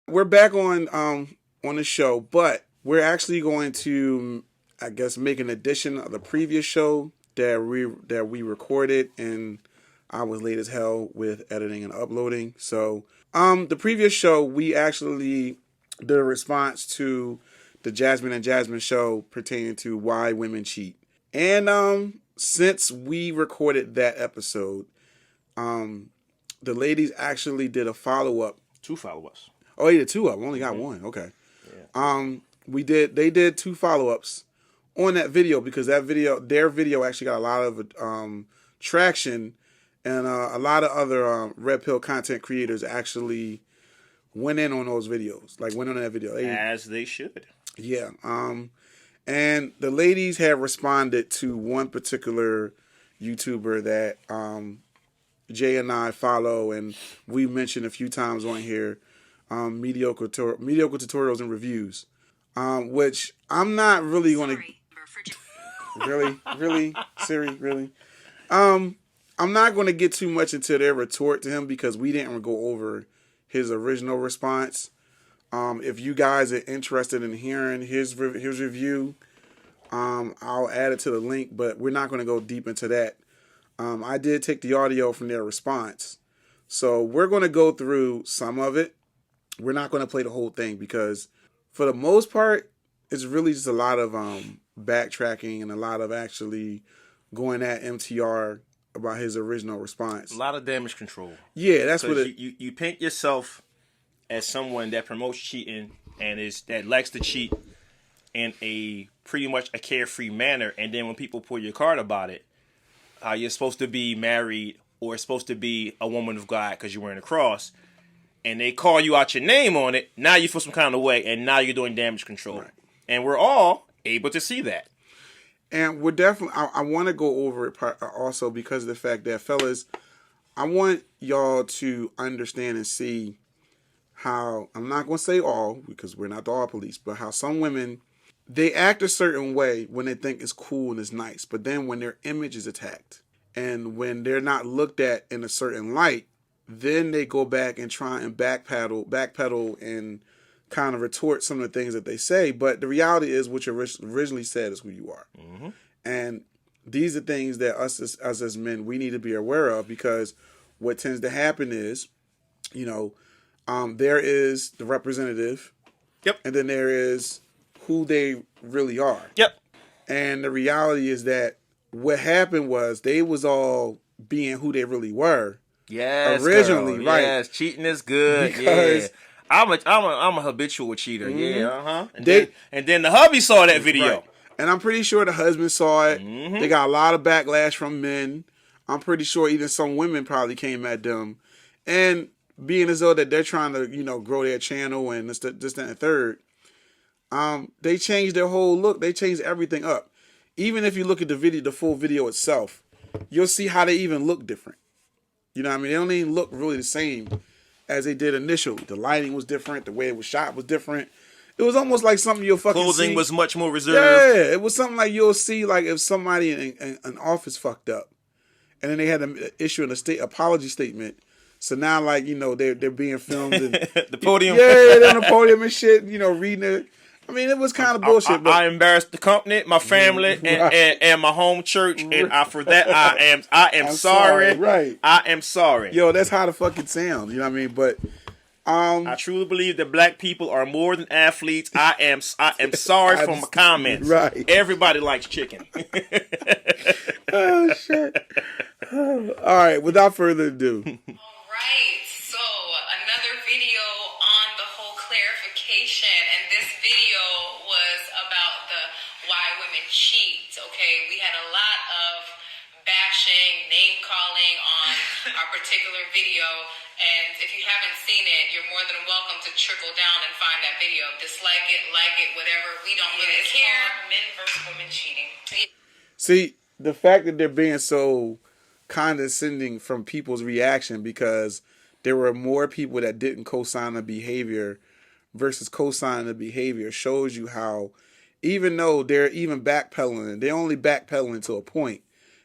we're back on the show, but we're actually going to, I guess, make an addition of the previous show that we recorded, and I was late as hell with editing and uploading. So, the previous show we actually did a response to the Jasmine and Jasmine show pertaining to why women cheat, and since we recorded that episode, the ladies actually did a follow up. 2 follow-ups. Oh, they did 2 of them. Only got 1. Okay. Yeah. They did 2 follow-ups on that video because their video actually got a lot of traction, and a lot of other Red Pill content creators actually went in on those videos. Like, went on that video. As they should. Yeah. And the ladies have responded to one particular YouTuber that Jay and I follow, and we mentioned a few times on here, mediocre tutorials and reviews, which I'm not really going to. Really, Siri, really. I'm not going to get too much into their retort to him because we didn't go over his original response. If you guys are interested in hearing his review, I'll add it to the link, but we're not going to go deep into that. I did take the audio from their response. So we're going to go through some of it. We're not going to play the whole thing because for the most part, it's really just a lot of backtracking and a lot of actually going at MTR about his original response. A lot of damage control. Yeah, that's what it... You paint yourself as someone that promotes cheating and that likes to cheat in a pretty much a carefree manner, and then when people pull your card about it, you're supposed to be married or supposed to be a woman of God because you're wearing a cross, and they call you out your name on it, now you feel some kind of way, and now you're doing damage control. Right. And we're all able to see that. And we're definitely, I want to go over it also because of the fact that, fellas, I want y'all to understand and see how, I'm not going to say all, because we're not the all police, but how some women, they act a certain way when they think it's cool and it's nice. But then when their image is attacked and when they're not looked at in a certain light, then they go back and try and backpedal and kind of retort some of the things that they say. But the reality is what you originally said is who you are. Mm-hmm. And these are things that us as men, we need to be aware of, because what tends to happen is, there is the representative. Yep. And then there is who they really are. Yep. And the reality is that what happened was they was all being who they really were. Yes, originally, girl. right? Yes, cheating is good. Because yeah. I'm a habitual cheater. Mm-hmm. Yeah, And then the hubby saw that video. Right. And I'm pretty sure the husband saw it. Mm-hmm. They got a lot of backlash from men. I'm pretty sure even some women probably came at them. And being as though that they're trying to, grow their channel and this, that, and the third, they changed their whole look. They changed everything up. Even if you look at the full video itself, you'll see how they even look different. You know what I mean? They don't even look really the same as they did initially. The lighting was different. The way it was shot was different. It was almost like something you'll fucking Clothing see. was much more reserved. Yeah, it was something like you'll see like if somebody in an office fucked up. And then they had to issue an apology statement. So now, like, they're being filmed. And, the podium. Yeah, they're on the podium and shit, reading it. I mean, it was kind of bullshit. I embarrassed the company, my family, and my home church, and for that I am sorry. Right. I am sorry. Yo, that's how the fuck it sounds. You know what I mean? But I truly believe that black people are more than athletes. I am sorry for my comments. Right. Everybody likes chicken. Oh shit. All right. Without further ado. All right. So another video on the whole clarification, and this video was about the why women cheat. Okay, we had a lot of bashing, name calling on our particular video, and if you haven't seen it, you're more than welcome to trickle down and find that video. Dislike it, like it, whatever. We don't really care. Men versus women cheating. See, the fact that they're being so condescending from people's reaction because there were more people that didn't co-sign the behavior versus co-signing the behavior shows you how, even though they're even backpedaling, they're only backpedaling to a point,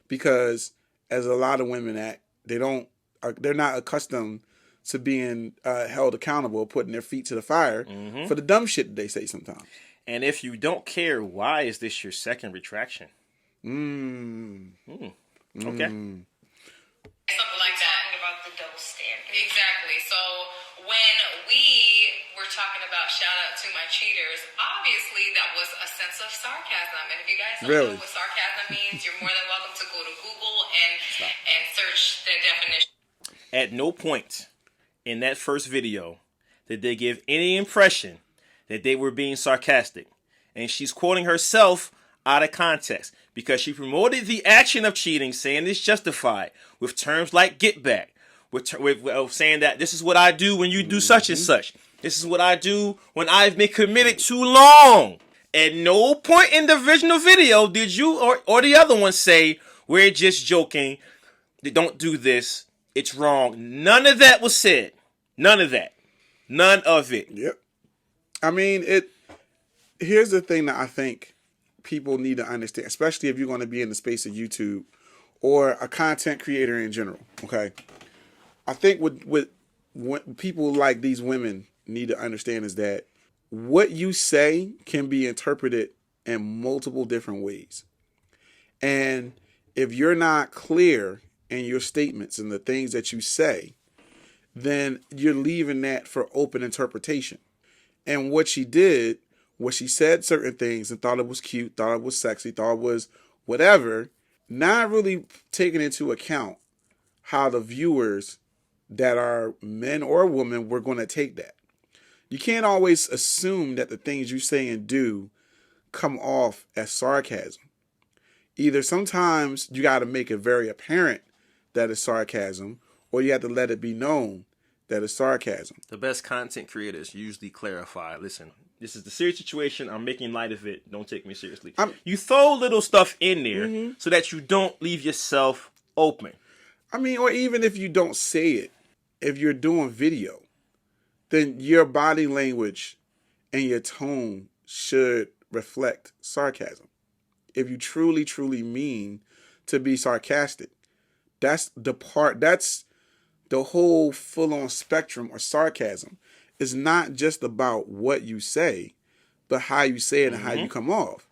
because as a lot of women act, they're not accustomed to being held accountable, putting their feet to the fire for the dumb shit that they say sometimes. And if you don't care, why is this your second retraction? Okay. Something like that. About the double standard. Exactly. So when we were talking about shout out to my cheaters, obviously that was a sense of sarcasm. And if you guys don't know what sarcasm means, you're more than welcome to go to Google and search the definition. At no point in that first video did they give any impression that they were being sarcastic. And she's quoting herself out of context because she promoted the action of cheating, saying it's justified with terms like get back, with saying that this is what I do when you do such and such. This is what I do when I've been committed too long. At no point in the original video did you or the other one say, we're just joking, don't do this, it's wrong. None of that was said. None of that. None of it. Yep. I mean, here's the thing that I think people need to understand, especially if you're going to be in the space of YouTube or a content creator in general. Okay. I think what people like these women need to understand is that what you say can be interpreted in multiple different ways. And if you're not clear in your statements and the things that you say, then you're leaving that for open interpretation. And what she did was she said certain things and thought it was cute, thought it was sexy, thought it was whatever, not really taking into account how the viewers that are men or women were going to take that. You can't always assume that the things you say and do come off as sarcasm. Either sometimes you got to make it very apparent that it's sarcasm, or you have to let it be known that it's sarcasm. The best content creators usually clarify, listen, this is the serious situation, I'm making light of it, don't take me seriously. You throw little stuff in there so that you don't leave yourself open. I mean, or even if you don't say it, if you're doing video, then your body language and your tone should reflect sarcasm. If you truly, truly mean to be sarcastic, that's the whole full-on spectrum of sarcasm. It's not just about what you say, but how you say it and how you come off.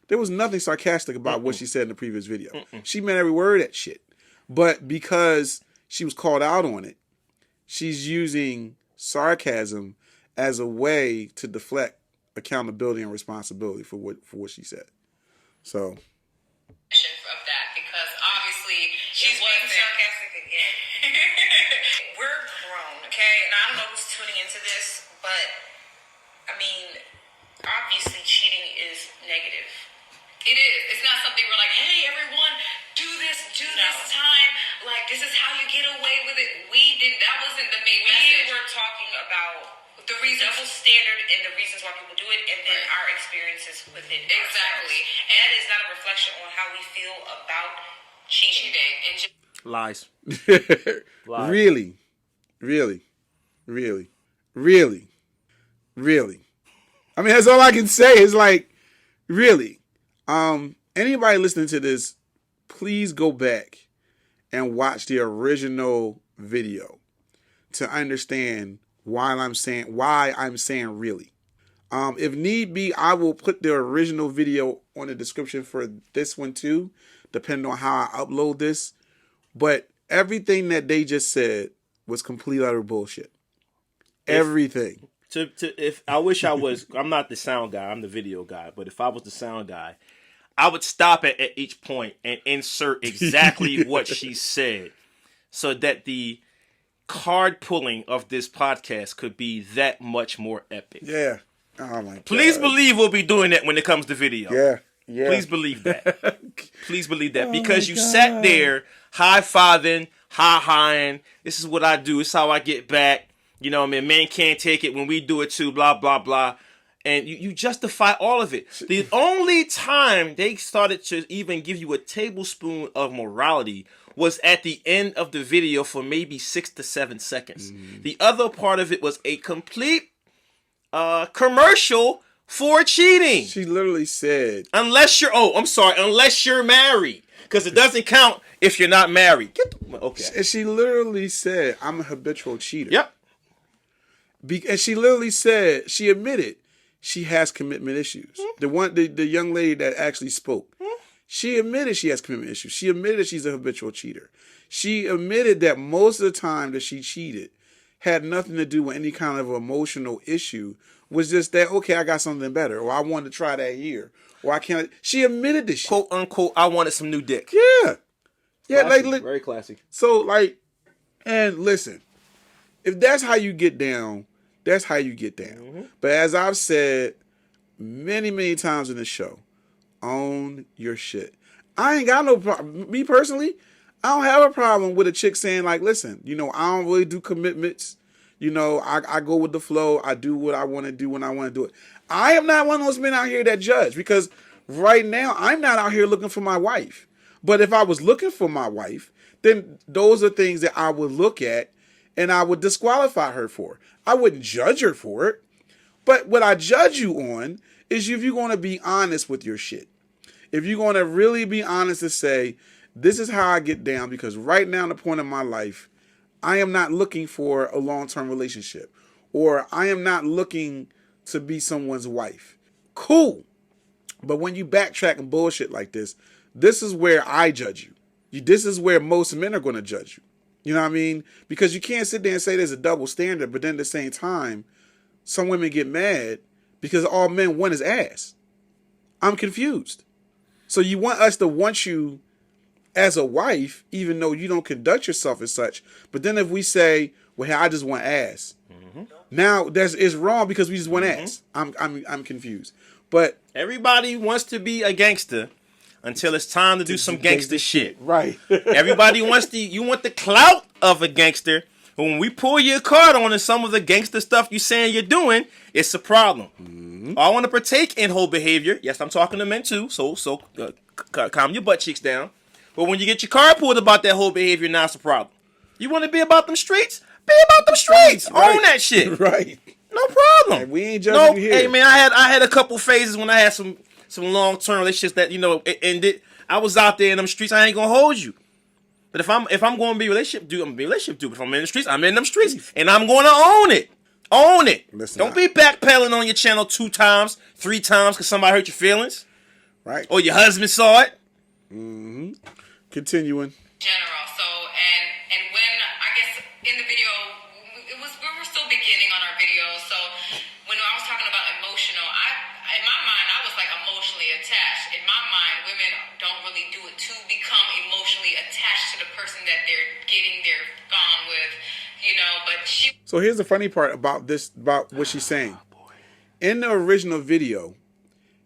There was nothing sarcastic about what she said in the previous video. She meant every word of that shit. But because she was called out on it, she's using sarcasm as a way to deflect accountability and responsibility for what she said. So Of that, because obviously She's being sarcastic again. We're grown, okay? And I don't know who's tuning into this, but I mean, obviously cheating is negative. It is. It's not something we're like, hey, everyone, do this time. Like, this is how you get away with it. That wasn't the main message. We were talking about The reasons. double standard and the reasons why people do it, and then our experiences with it. Exactly. And that is not a reflection on how we feel about cheating. Lies. Lies. Really. I mean, that's all I can say is like, really. Anybody listening to this, please go back and watch the original video to understand why I'm saying really. If need be, I will put the original video on the description for this one too, depending on how I upload this. But everything that they just said was complete utter bullshit. Everything. If I wish I was, I'm not the sound guy, I'm the video guy. But if I was the sound guy, I would stop at each point and insert exactly what she said, so that the card pulling of this podcast could be that much more epic. Yeah. Oh my God. Please believe we'll be doing that when it comes to video. Yeah. Please believe that. Please believe that. Because you sat there high-fiving, high-hing. This is what I do. This is how I get back. You know what I mean? Men can't take it when we do it too, blah, blah, blah. And you justify all of it. The only time they started to even give you a tablespoon of morality was at the end of the video for maybe 6 to 7 seconds. The other part of it was a complete commercial for cheating. She literally said, unless you're married. Because it doesn't count if you're not married. Okay. And she literally said, I'm a habitual cheater. Yep. And she literally said, she admitted she has commitment issues. The young lady that actually spoke, she admitted she has commitment issues. She admitted she's a habitual cheater. She admitted that most of the time that she cheated had nothing to do with any kind of emotional issue. Was just that, okay, I got something better, or I wanted to try that here, or I can't. She admitted this shit. Quote unquote, I wanted some new dick. Yeah. Yeah, Classy. Very classy. So, like, and listen, if that's how you get down, that's how you get down. Mm-hmm. But as I've said many, many times in the show, own your shit. I ain't got no problem. Me personally, I don't have a problem with a chick saying, like, listen, I don't really do commitments. I go with the flow. I do what I want to do when I want to do it. I am not one of those men out here that judge, because right now I'm not out here looking for my wife. But if I was looking for my wife, then those are things that I would look at and I would disqualify her for. I wouldn't judge her for it. But what I judge you on is if you're going to be honest with your shit. If you're going to really be honest to say, this is how I get down, because right now, in the point in my life, I am not looking for a long-term relationship, or I am not looking to be someone's wife. Cool. But when you backtrack and bullshit like this is where I judge you. This is where most men are going to judge you. You know what I mean? Because you can't sit there and say there's a double standard, but then at the same time, some women get mad because all men want is ass. I'm confused. So you want us to want you as a wife, even though you don't conduct yourself as such. But then if we say, well, hey, I just want ass. Mm-hmm. Now it's wrong because we just want ass. I'm confused. But everybody wants to be a gangster until it's time to do some gangster shit. Right. Everybody you want the clout of a gangster. But when we pull your card on and some of the gangster stuff you saying you're doing, it's a problem. Mm-hmm. I want to partake in whole behavior. Yes, I'm talking to men too. So calm your butt cheeks down. But when you get your card pulled about that whole behavior, now it's a problem. You want to be about them streets? Be about them streets. Right. Own that shit. Right. No problem. Hey, we ain't judging you here. Hey man, I had a couple phases when I had some long-term relationships that it ended. I was out there in them streets. I ain't gonna hold you. But if I'm going to be a relationship dude, I'm gonna be a relationship dude. If I'm in the streets, I'm in them streets, and I'm going to own it. Own it. Listen, don't be backpedaling on your channel 2 times, 3 times because somebody hurt your feelings, right? Or your husband saw it. Mm-hmm. Continuing. General. So and when I guess in the video we were still beginning on our video. So when I was talking about emotional, in my mind I was like emotionally attached. In my mind, women don't really do it to become emotionally attached to the person that they're getting their gone with, but she. So here's the funny part about what she's saying. In the original video,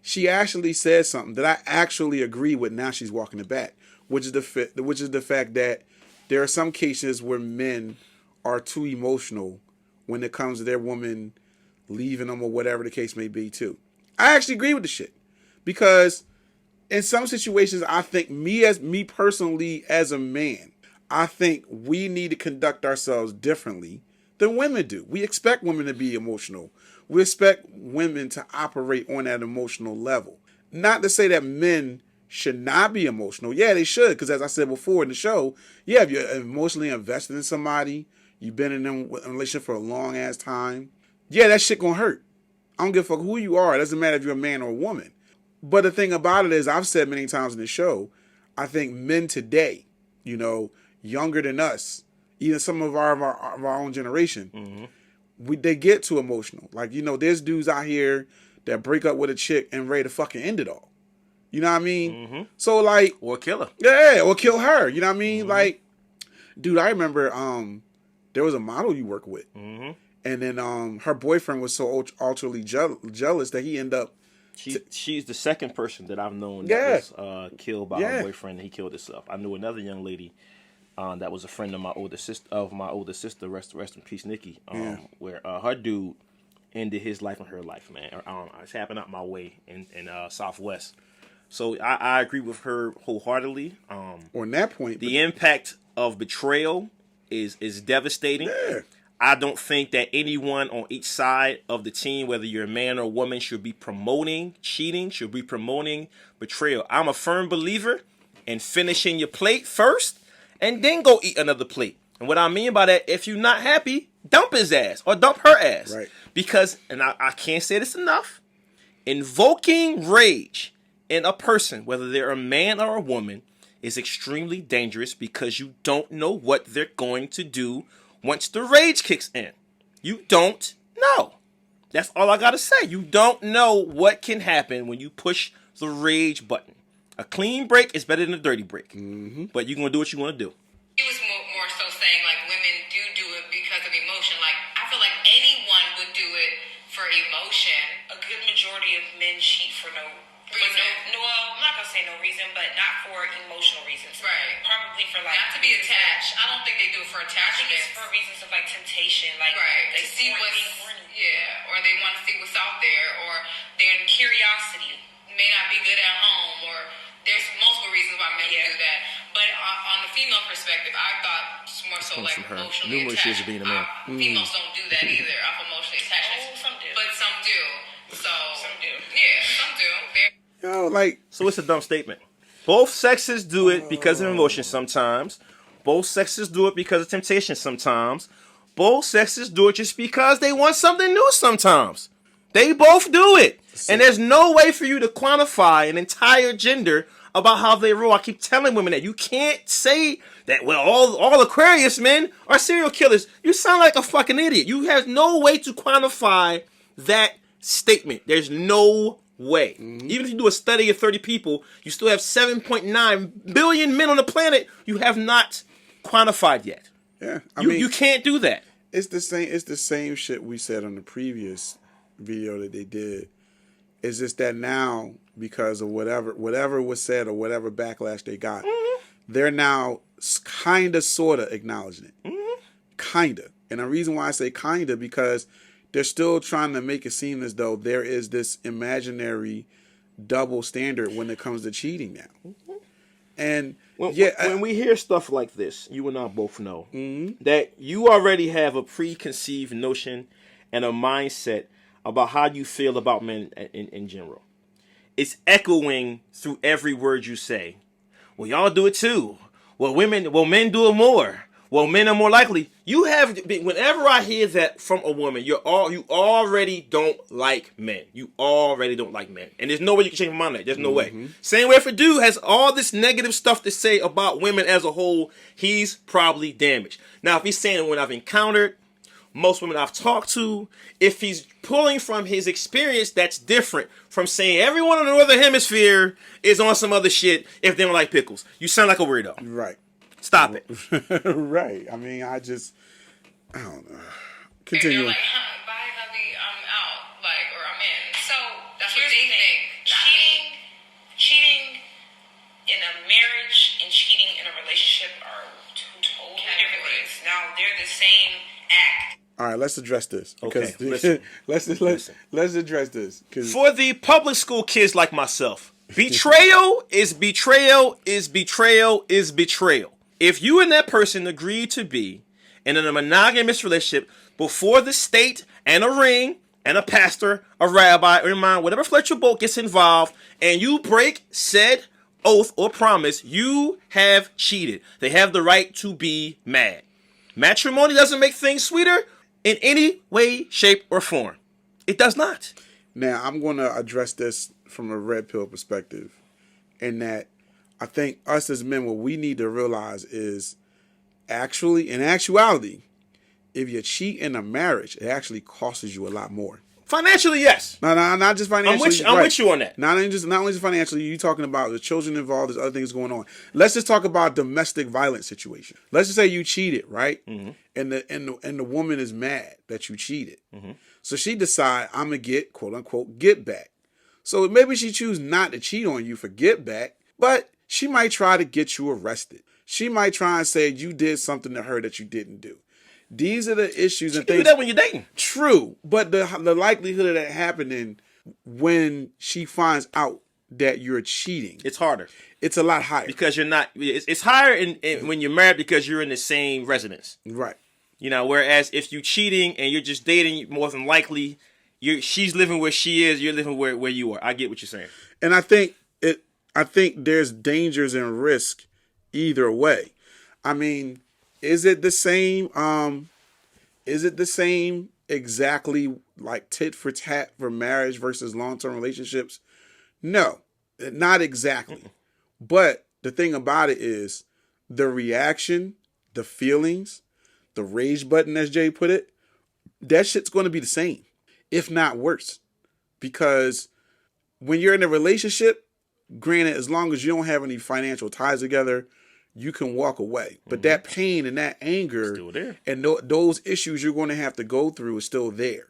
she actually said something that I actually agree with. Now she's walking it back, which is the fact that there are some cases where men are too emotional when it comes to their woman leaving them or whatever the case may be too. I actually agree with the shit, because in some situations, I think me personally as a man, I think we need to conduct ourselves differently than women do. We expect women to be emotional. We expect women to operate on that emotional level. Not to say that men should not be emotional. Yeah, they should, because as I said before in the show, yeah, if you're emotionally invested in somebody, you've been in a relationship for a long ass time, yeah, that shit gonna hurt. I don't give a fuck who you are. It doesn't matter if you're a man or a woman. But the thing about it is, I've said many times in the show, I think men today, younger than us, even some of our own generation, they get too emotional. Like, there's dudes out here that break up with a chick and ready to fucking end it all. You know what I mean? Mm-hmm. So like, or kill her. Yeah, or kill her. You know what I mean? Mm-hmm. Like, dude, I remember there was a model you work with, and then her boyfriend was so ultra jealous that he ended up. She's the second person that I've known that was killed by her boyfriend. And he killed himself. I knew another young lady that was a friend of my older sister. Rest in peace, Nikki. Where her dude ended his life and her life. Man, it's happened out my way in Southwest. So I agree with her wholeheartedly. On that point, the impact of betrayal is devastating. Yeah. I don't think that anyone on each side of the team, whether you're a man or a woman, should be promoting cheating, should be promoting betrayal. I'm a firm believer and finishing your plate first and then go eat another plate. And what I mean by that, if you're not happy, dump his ass or dump her ass. Right. Because, and I can't say this enough, invoking rage in a person, whether they're a man or a woman, is extremely dangerous because you don't know what they're going to do once the rage kicks in. You don't know. That's all I gotta say. You don't know what can happen when you push the rage button. A clean break is better than a dirty break. Mm-hmm. But you're gonna do what you want to do. He was more so saying like women do it because of emotion. Like I feel like anyone would do it for emotion. A good majority of men cheat for no Reason. well, I'm not gonna say no reason, but not for emotional reasons. Right. Probably for like Not to be attached. I don't think they do it for I think attachment. it's for reasons of like temptation, like Right. they To see want what's being horny. or they want to see what's out there, or their curiosity may not be good at home, or there's multiple reasons why men do that. But on the female perspective, I thought it's more so Comes like from her emotionally numerous years attached. of being a man. Females don't do that either. Off emotionally attached. Oh, some do. But some do. So Some do. Yeah, some do. Like, So it's a dumb statement. Both sexes do it because of emotion sometimes. Both sexes do it because of temptation sometimes. Both sexes do it just because they want something new sometimes. They both do it. And there's no way for you to quantify an entire gender about how they roll. I keep telling women that you can't say that, well, all Aquarius men are serial killers. You sound like a fucking idiot. You have no way to quantify that statement. There's no way. Even if you do a study of 30 people, you still have 7.9 billion men on the planet you have not quantified yet. yeah, You can't do that. It's the same shit we said on the previous video that they did. It's just that now, because of whatever was said or whatever backlash they got, they're now kind of, sort of acknowledging it. Kind of. And the reason why I say kind of, because they're still trying to make it seem as though there is this imaginary double standard when it comes to cheating now. And when we hear stuff like this, you and I both know that you already have a preconceived notion and a mindset about how you feel about men in general. It's echoing through every word you say. Well, y'all do it too. Well, men do it more. Well, men are more likely. You have, whenever I hear that from a woman, you already don't like men. You already don't like men. And there's no way you can change my mind on that. There's no way. Same way if a dude has all this negative stuff to say about women as a whole, he's probably damaged. Now, if he's saying when I've encountered, most women I've talked to, if he's pulling from his experience, that's different from saying everyone in the Northern Hemisphere is on some other shit if they don't like pickles. You sound like a weirdo. right. Stop it. Right. I mean, I don't know. And Continue. they're like, bye, hubby, I'm out, like, or I'm in. So that's what Here's they the thing. think. Not me. Cheating in a marriage and cheating in a relationship are two totally different things. Now they're the same act. All right, let's address this. Okay, Because listen. let's address this. For the public school kids like myself, betrayal is betrayal is betrayal is betrayal. If you and that person agree to be in a monogamous relationship before the state and a ring and a pastor, a rabbi, or imam, whatever floats your boat gets involved, and you break said oath or promise, you have cheated. They have the right to be mad. Matrimony doesn't make things sweeter in any way, shape, or form. It does not. Now, I'm going to address this from a red pill perspective, in that I think us as men, what we need to realize is in actuality, if you cheat in a marriage, it actually costs you a lot more. Financially, yes. No, not just financially. I'm with you on that. Not only just financially. You talking about the children involved. There's other things going on. Let's just talk about domestic violence situation. Let's just say you cheated, right? Mm-hmm. And the woman is mad that you cheated. Mm-hmm. So she decide, I'm gonna get, quote unquote, get back. So maybe she choose not to cheat on you for get back, but she might try to get you arrested. She might try and say you did something to her that you didn't do. These are the issues and things. You do that when you're dating. True, but the likelihood of that happening when she finds out that you're cheating, It's harder it's a lot higher. because you're not. It's higher when you're married because you're in the same residence. Right. You know, whereas if you're cheating and you're just dating, more than likely, she's living where she is, you're living where you are. I get what you're saying. And I think I think there's dangers and risk either way. I mean, is it the same? Is it the same exactly like tit for tat for marriage versus long-term relationships? No, not exactly. But the thing about it is the reaction, the feelings, the rage button, as Jay put it, that shit's going to be the same, if not worse. Because when you're in a relationship, granted, as long as you don't have any financial ties together, you can walk away. But that pain and that anger Still there. and those issues you're going to have to go through is still there.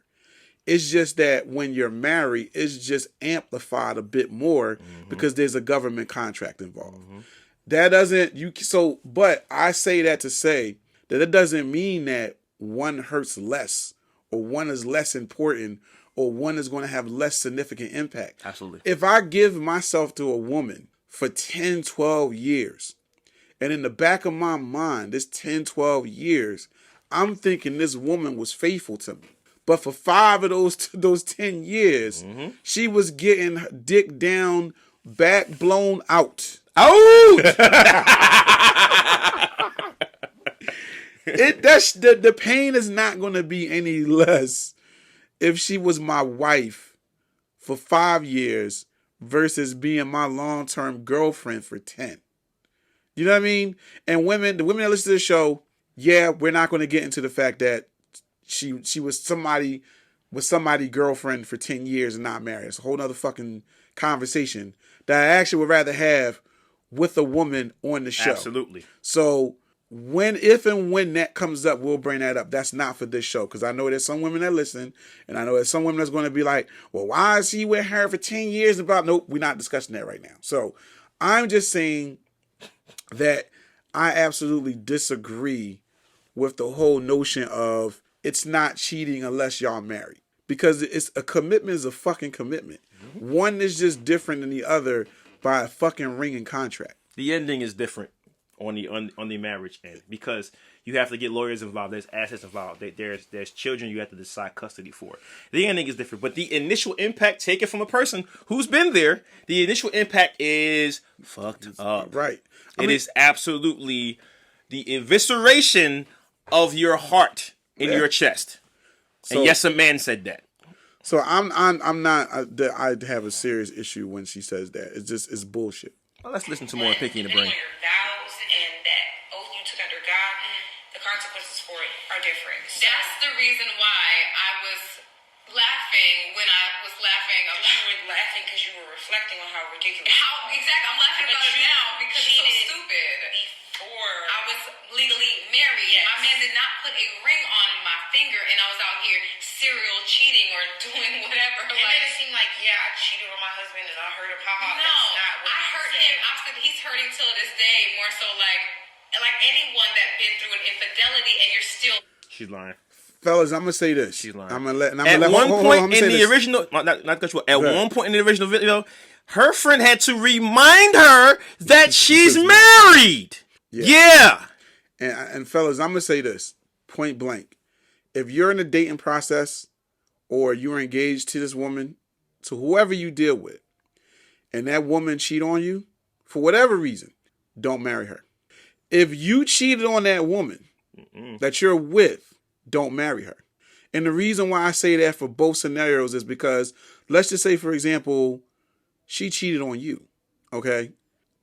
It's just that when you're married, it's just amplified a bit more because there's a government contract involved. That doesn't but I say that to say that it doesn't mean that one hurts less or one is less important or one is going to have less significant impact. Absolutely. If I give myself to a woman for 10, 12 years, and in the back of my mind, this 10, 12 years, I'm thinking this woman was faithful to me. But for 5 of those 10 years, she was getting her dick down, back blown out. Ouch! The pain is not going to be any less if she was my wife for 5 years versus being my long-term girlfriend for 10. You know what I mean? And the women that listen to the show, yeah, we're not going to get into the fact that she was somebody girlfriend for 10 years and not married. It's a whole nother fucking conversation that I actually would rather have with a woman on the show. Absolutely. So if and when that comes up, we'll bring that up. That's not for this show because I know there's some women that listen, and I know there's some women that's going to be like, well, why is he with her for 10 years? Nope, we're not discussing that right now. So I'm just saying that I absolutely disagree with the whole notion of it's not cheating unless y'all married. Because it's a commitment is a fucking commitment. One is just different than the other by a fucking ring and contract. The ending is different on the marriage end because you have to get lawyers involved. There's assets involved. There's children you have to decide custody for. The ending is different, but the initial impact taken from a person who's been there, the initial impact is fucked up. Right. It is absolutely the evisceration of your heart in your chest. And yes, a man said that. So I'm not. I have a serious issue when she says that. It's bullshit. Well, let's listen to more Pinky in the Brain. Your vows and that oath you took under God, the consequences for it are different. So That's the reason why I was laughing when I was laughing about you were laughing because you were reflecting on how ridiculous. how exactly I'm laughing about it now because it's so stupid. Before I was legally married. Yes. My man did not put a ring on my finger, and I was out here serial cheating or doing whatever. it made it seem like, yeah, I cheated on my husband and I hurt him. Ha ha. No, That's not what I you hurt said. him. I said he's hurting till this day. More so like anyone that been through an infidelity, and you're still. She's lying. Fellas, I'm gonna say this. She's lying. At one point in the original, not cut you off. At one point in the original video, her friend had to remind her that she's married. Yeah. And fellas, I'm gonna say this point blank: if you're in a dating process or you're engaged to this woman, to whoever you deal with, and that woman cheat on you for whatever reason, don't marry her. If you cheated on that woman that you're with, don't marry her. And the reason why I say that for both scenarios is because let's just say, for example, she cheated on you. Okay,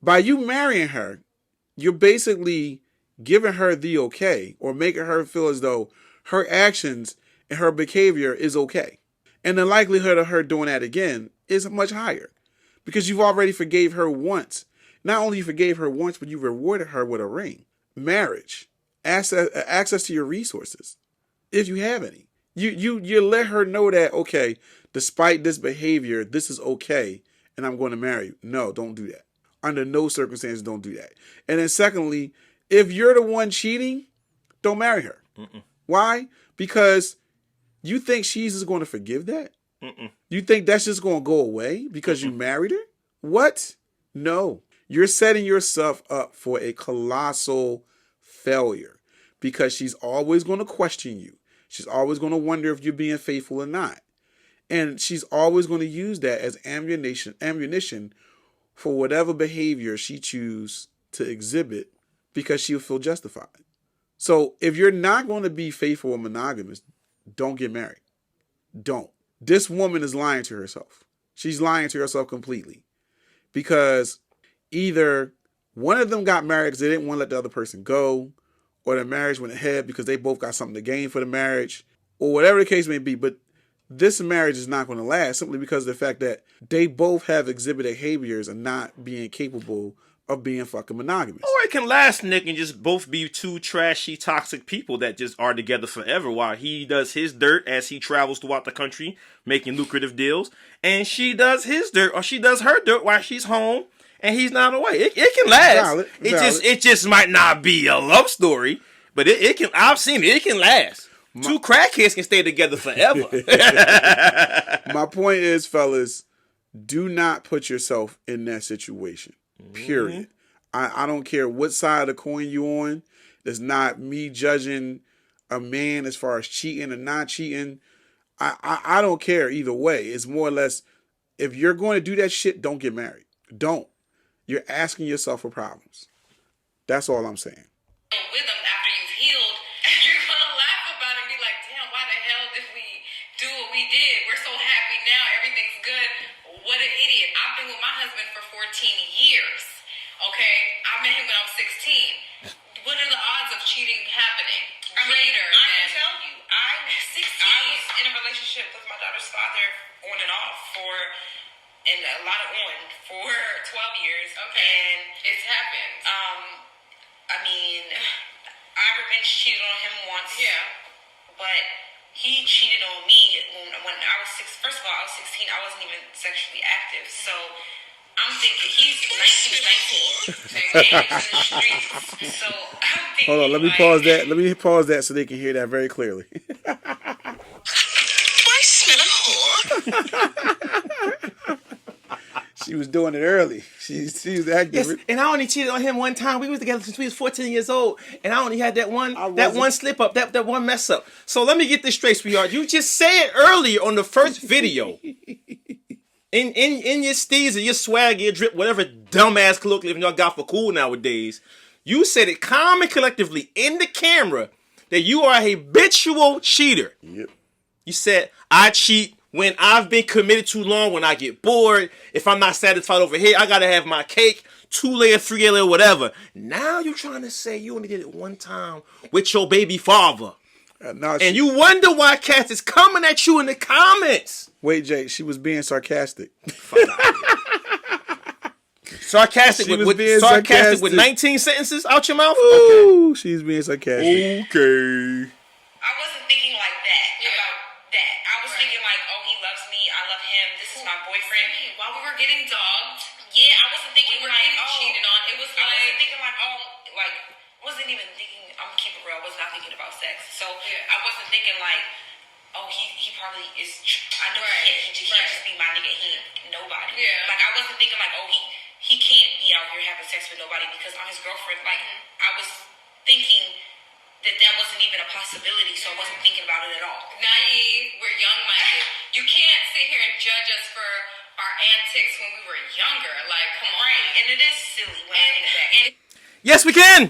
by you marrying her, you're basically giving her the okay or making her feel as though her actions and her behavior is okay. And the likelihood of her doing that again is much higher because you've already forgave her once. Not only you forgave her once, but you rewarded her with a ring, marriage, access to your resources, if you have any. You let her know that, okay, despite this behavior, this is okay, and I'm going to marry you. No, don't do that. Under no circumstances, don't do that. And then secondly, if you're the one cheating, don't marry her. Why? Because you think she's just going to forgive that? You think that's just going to go away because you married her? What? No. You're setting yourself up for a colossal failure because she's always going to question you. She's always going to wonder if you're being faithful or not. And she's always going to use that as ammunition for whatever behavior she chooses to exhibit because she'll feel justified. So if you're not going to be faithful and monogamous, don't get married. Don't. This woman is lying to herself. She's lying to herself completely. Because either one of them got married because they didn't want to let the other person go, or the marriage went ahead because they both got something to gain for the marriage, or whatever the case may be. But this marriage is not going to last simply because of the fact that they both have exhibited behaviors of not being capable of being fucking monogamous. Or it can last, Nick, and just both be two trashy, toxic people that just are together forever while he does his dirt as he travels throughout the country making lucrative deals, and she does his dirt or she does her dirt while she's home and he's not away. It can last. Valid. It just might not be a love story, but it can. I've seen it. It can last. Two crackheads can stay together forever. My point is, fellas, do not put yourself in that situation. Period. I don't care what side of the coin you're on. It's not me judging a man as far as cheating or not cheating. I don't care either way. It's more or less, if you're going to do that shit, don't get married. Don't. You're asking yourself for problems. That's all I'm saying. With them after you've healed, you're gonna laugh about it and be like, damn, why the hell did we do what we did? We're so happy now, everything's good. What an idiot. I've been with my husband for 14 years. Okay? I met him when I was 16. What are the odds of cheating happening? I can tell you, I was in a relationship with my daughter's father on and off for 12 years. Okay. And it's happened. I mean, I revenge cheated on him once. Yeah. But he cheated on me when I was First of all, I was 16. I wasn't even sexually active. So I'm thinking he was 19. And he was in the streets. So I'm thinking, Hold on, let me pause that. Let me pause that so they can hear that very clearly. Do I smell a whore? She was doing it early. She was acting. Yes, and I only cheated on him one time. We was together since we was 14 years old, and I only had that one slip up, that one mess up. So let me get this straight, sweetheart. You just said earlier on the first video, in your steez or your swag, your drip, whatever dumbass colloquialism y'all got for cool nowadays, you said it calm and collectively in the camera that you are a habitual cheater. Yep. You said, I cheat when I've been committed too long, when I get bored. If I'm not satisfied over here, I gotta have my cake, 2-layer, 3-layer, whatever. Now you're trying to say you only did it one time with your baby father. And you wonder why cats is coming at you in the comments. Wait, Jay, she was being sarcastic. Sarcastic with 19 sentences out your mouth? Ooh, okay. She's being sarcastic. Okay. I wasn't thinking like that about that. I was thinking like, oh, he loves me. I love him. This is my boyfriend. While we were getting dogged, Yeah, I wasn't thinking we were like, getting oh, cheated on. It was I wasn't like, thinking like, oh, like, wasn't even thinking. I'm gonna keep it real. I was not thinking about sex. So I wasn't thinking like, oh, he probably is. I know he can't just be my nigga. He ain't nobody. Yeah. Like I wasn't thinking like, oh, he can't be out here having sex with nobody because I'm his girlfriend. Like I was thinking that wasn't even a possibility, so I wasn't thinking about it at all. naive, we're young-minded. You can't sit here and judge us for our antics when we were younger. Like, come on. And it is silly when I think back. Yes, we can.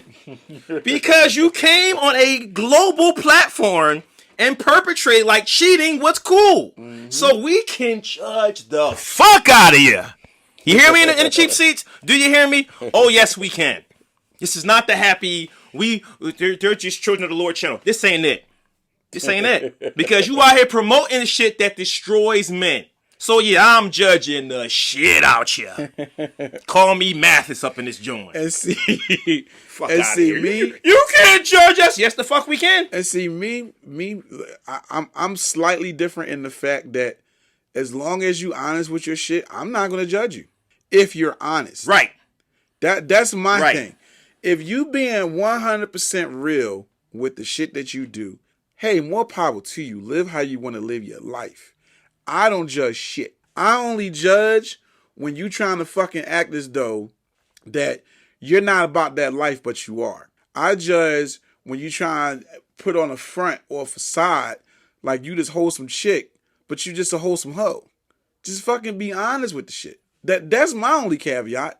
Because you came on a global platform and perpetrate like cheating what's cool. So we can judge the fuck out of you. You hear me in the cheap seats? Do you hear me? Oh, yes, we can. This is not the happy, they're just children of the Lord channel. This ain't it. This ain't it. Because you out here promoting shit that destroys men. So yeah, I'm judging the shit out you. Call me Mathis up in this joint. And see, Fuck and outta see here. me. You can't judge us. Yes, the fuck we can. And see me. I'm slightly different in the fact that as long as you honest with your shit, I'm not gonna judge you if you're honest. Right. That's my Right. thing. If you being 100% real with the shit that you do, hey, more power to you. Live how you want to live your life. I don't judge shit. I only judge when you trying to fucking act as though that you're not about that life, but you are. I judge when you try and put on a front or a facade like you this wholesome chick, but you just a wholesome hoe. Just fucking be honest with the shit. That's my only caveat.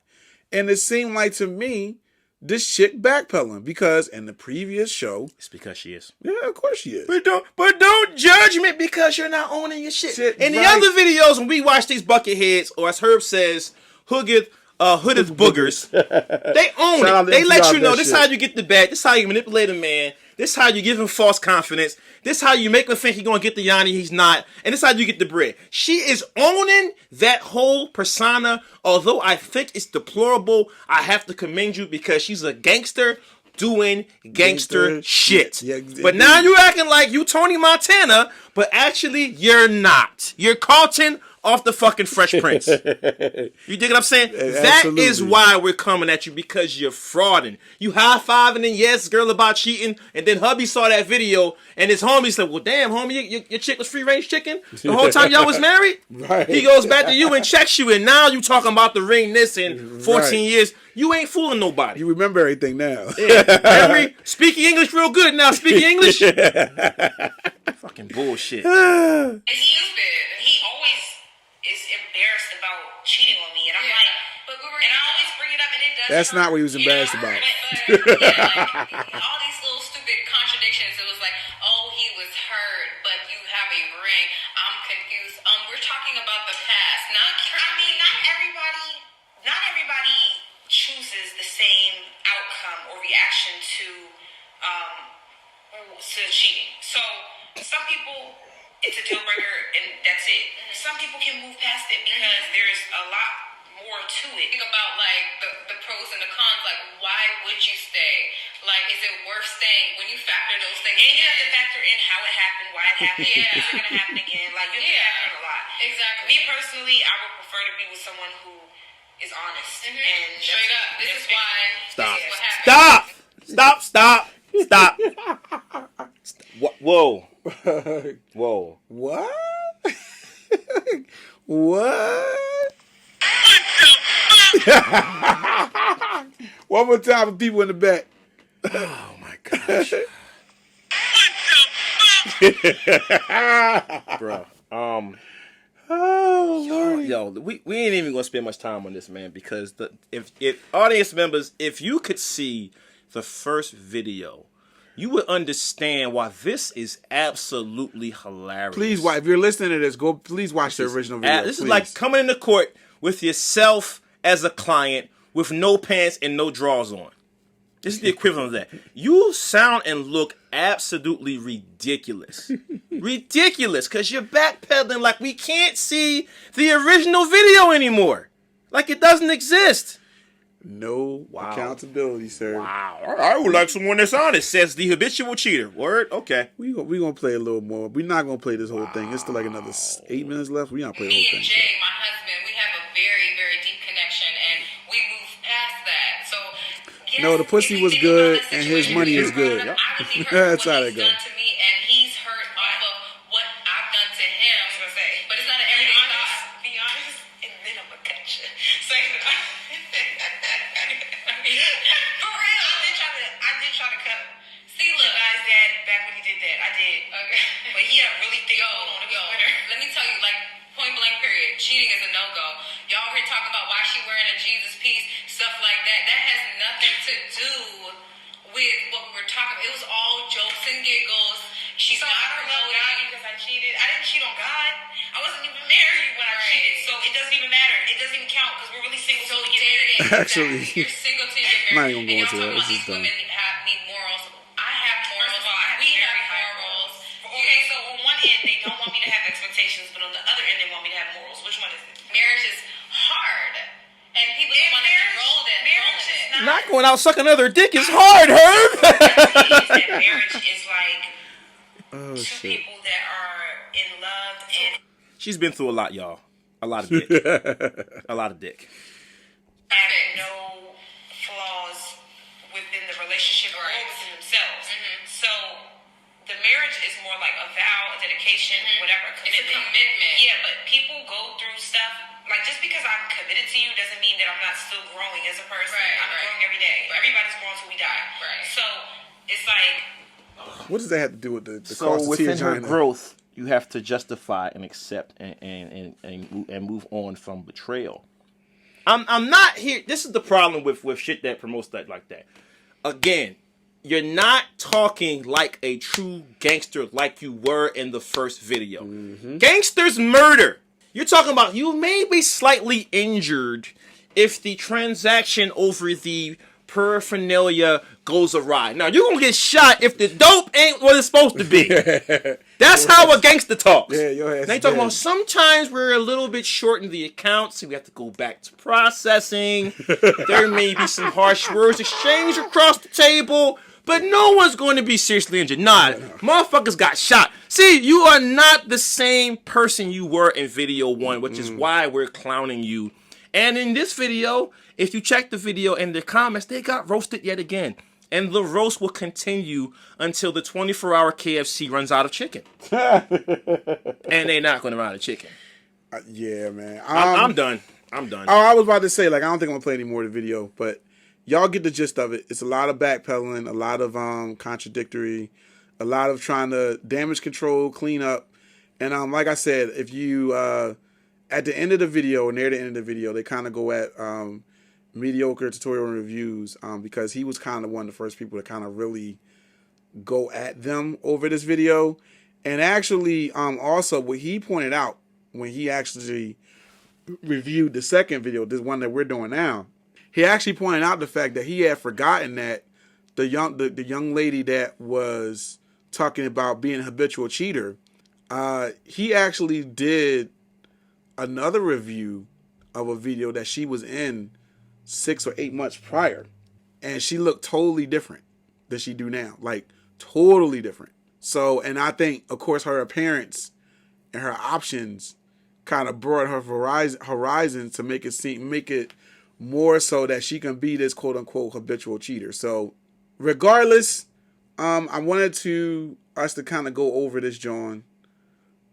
And it seemed like to me, this chick backpedaling because in the previous show, It's because she is. yeah, of course she is. But don't judge me because you're not owning your shit. In the right. other videos, when we watch these bucket heads, or as Herb says, hooded boogers, they own Shout out it. to They MC let out you know that this shit. how you get the bag. This how you manipulate a man. This how you give him false confidence. This how you make him think he's gonna get the Yanni he's not. And this how you get the bread. She is owning that whole persona. Although I think it's deplorable, I have to commend you because she's a gangster doing gangster shit. Yeah, but now you acting like you Tony Montana, but actually you're not. You're Carlton off the fucking Fresh Prince. You dig what I'm saying? That is why we're coming at you, because you're frauding. You high-fiving and yes, girl about cheating, and then hubby saw that video, and his homie said, well, damn, homie, your chick was free-range chicken the whole time y'all was married? Right. He goes back to you and checks you, and now you talking about the ring this in 14 years. You ain't fooling nobody. You remember everything now. Yeah. Henry, speaking English real good now. Speaking English? Fucking bullshit. And he always is embarrassed about cheating on me, and I'm like, and I always bring it up, and it does. That's hurt. not what he was embarrassed about. Like, all these little stupid contradictions. It was like, oh, he was hurt, but you have a ring. I'm confused. We're talking about the past, not. I mean, not everybody chooses the same outcome or reaction to cheating. So some people, it's a deal breaker and that's it. Some people can move past it because there's a lot more to it. Think about like the pros and the cons. Like, why would you stay? Like, is it worth staying when you factor those things? And you have to factor in how it happened, why it happened. Yeah. Is it going to happen again? Like, you have to factor in a lot. Exactly. Me personally, I would prefer to be with someone who is honest. And Straight up. This is why. Stop. This is what happened. Stop. Whoa. Whoa. What? What? One more time for people in the back. Oh my gosh. Bro. Yo, we ain't even gonna spend much time on this, man, because if audience members, if you could see the first video, you would understand why this is absolutely hilarious. Please, if you're listening to this, please watch the original video. This please. is like coming into court with yourself as a client with no pants and no drawers on. This is the equivalent of that. You sound and look absolutely ridiculous. Ridiculous, because you're backpedaling like we can't see the original video anymore. Like it doesn't exist. No accountability, sir. Wow. I would like someone that's honest, says the habitual cheater. Word? Okay. We gonna play a little more. We're not gonna play this whole thing. It's still like another 8 minutes left. We're not play the whole Me thing. and Jay, my husband, we have a very, very deep connection, and we move past that. So, yes, No, the pussy was good, and his money is good. I would be hurt That's what how he's that goes. done to me, and he's hurt off of what I've done to him. But it's not an everyday thought. Be honest, and then I'm gonna cut you. So, For real. I did try to cut. See, look. You guys, Dad, back when he did that, I did. Okay. But he had a really thick bone on his winner. Let me tell you, like, point blank period, cheating is a no-go. Y'all here talking about why she wearing a Jesus piece, stuff like that. That has nothing to do with what we were talking about. It was all jokes and giggles. She's So not I don't love God promoting. because I cheated. I didn't cheat on God. I wasn't even married when I cheated. So it doesn't even matter. It doesn't even count because we're really single. So So we get married. Actually, you're single till you get I'm not married. even gonna go into And y'all that. talking This about is these dumb. women need morals. I have morals. First of all, I have we very have high morals. Okay, so on one end, they don't want me to have expectations, but on the other end, they want me to have morals. Which one is it? Marriage is hard, and people don't want to enroll in it. Not going out sucking other dick is hard, Herb. Marriage is like Oh two shit. people that are in love and She's been through a lot, y'all. A lot of dick. A lot of dick. have no flaws within the relationship or within themselves. So the marriage is more like a vow, a dedication, whatever, a It's a commitment. commitment. Yeah, but people go through stuff. Like, just because I'm committed to you doesn't mean that I'm not still growing as a person. Right, I'm right. growing every day. Everybody's growing till we die. Right. So it's like, What does that have to do with the So cost of within her Tiana? growth, you have to justify and accept and move on from betrayal. I'm not here. This is the problem with shit that promotes that like that. Again, you're not talking like a true gangster like you were in the first video. Gangsters murder. You're talking about you may be slightly injured if the transaction over the paraphernalia goes awry. Now, you're going to get shot if the dope ain't what it's supposed to be. That's how a gangster talks. Yeah, your ass They is talking dead. about sometimes we're a little bit short in the accounts, so we have to go back to processing. There may be some harsh words exchanged across the table, but no one's going to be seriously injured. Nah, motherfuckers got shot. See, you are not the same person you were in video 1, which is why we're clowning you. And in this video, if you check the video in the comments, they got roasted yet again. And the roast will continue until the 24-hour KFC runs out of chicken. And they're not going to run out of chicken. Yeah, man. I'm done. I'm done. Oh, I was about to say, like, I don't think I'm gonna play any more of the video, but y'all get the gist of it. It's a lot of backpedaling, a lot of contradictory, a lot of trying to damage control, clean up. And like I said, if you at the end of the video, near the end of the video, they kind of go at mediocre tutorial and reviews because he was kind of one of the first people to kind of really go at them over this video. And actually, also what he pointed out when he actually reviewed the second video, this one that we're doing now, he actually pointed out the fact that he had forgotten that the young lady that was talking about being a habitual cheater, he actually did another review of a video that she was in 6 or 8 months prior, and she looked totally different than she do now, like totally different. So, and I think, of course, her appearance and her options kind of brought her horizon to make it more so that she can be this quote unquote habitual cheater. So, regardless, I wanted us to kind of go over this, John,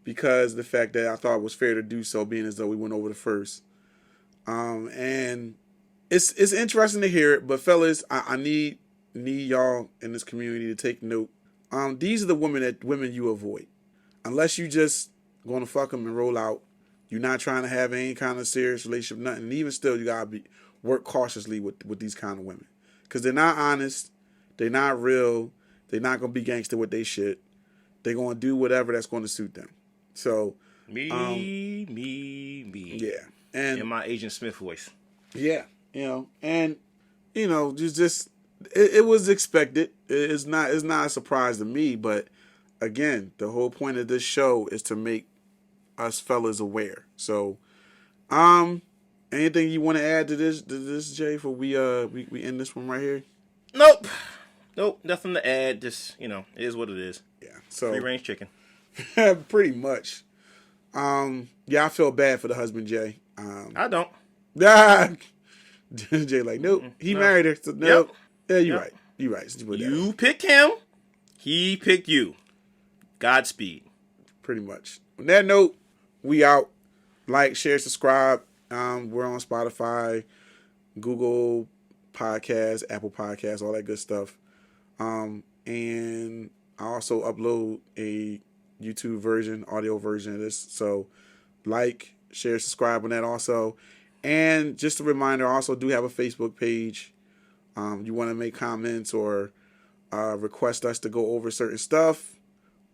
because the fact that I thought it was fair to do so, being as though we went over the first. And it's interesting to hear it, but fellas, I need y'all in this community to take note. These are the women you avoid, unless you just going to fuck them and roll out. You're not trying to have any kind of serious relationship, nothing. And even still, you gotta work cautiously with these kind of women, because they're not honest, they're not real, they're not gonna be gangster with they shit. They're gonna do whatever that's going to suit them. So Me. yeah, and in my Agent Smith voice. Yeah, and just it was expected. It's not a surprise to me, but again, the whole point of this show is to make us fellas aware. So, anything you want to add to this, Jay, before we end this one right here? Nope, nothing to add. Just it is what it is. Yeah, so Free range chicken. pretty much. Yeah, I feel bad for the husband, Jay. I don't. Jay like, nope, he No. married her. So nope. Yep. Yeah, you're Yep. right. You're right. Since put that You on. picked him. He picked you. Godspeed. Pretty much. On that note, we out. Like, share, subscribe. We're on Spotify, Google Podcasts, Apple Podcasts, all that good stuff. And I also upload a YouTube version, audio version of this. So like, share, subscribe on that also. And just a reminder, I also do have a Facebook page. You want to make comments or request us to go over certain stuff,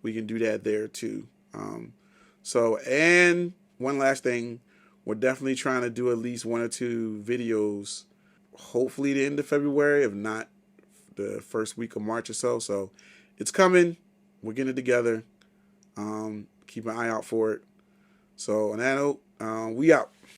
we can do that there too. And one last thing, we're definitely trying to do at least 1 or 2 videos, hopefully the end of February, if not the first week of March or so. So it's coming. We're getting it together. Keep an eye out for it. So on that note, we out.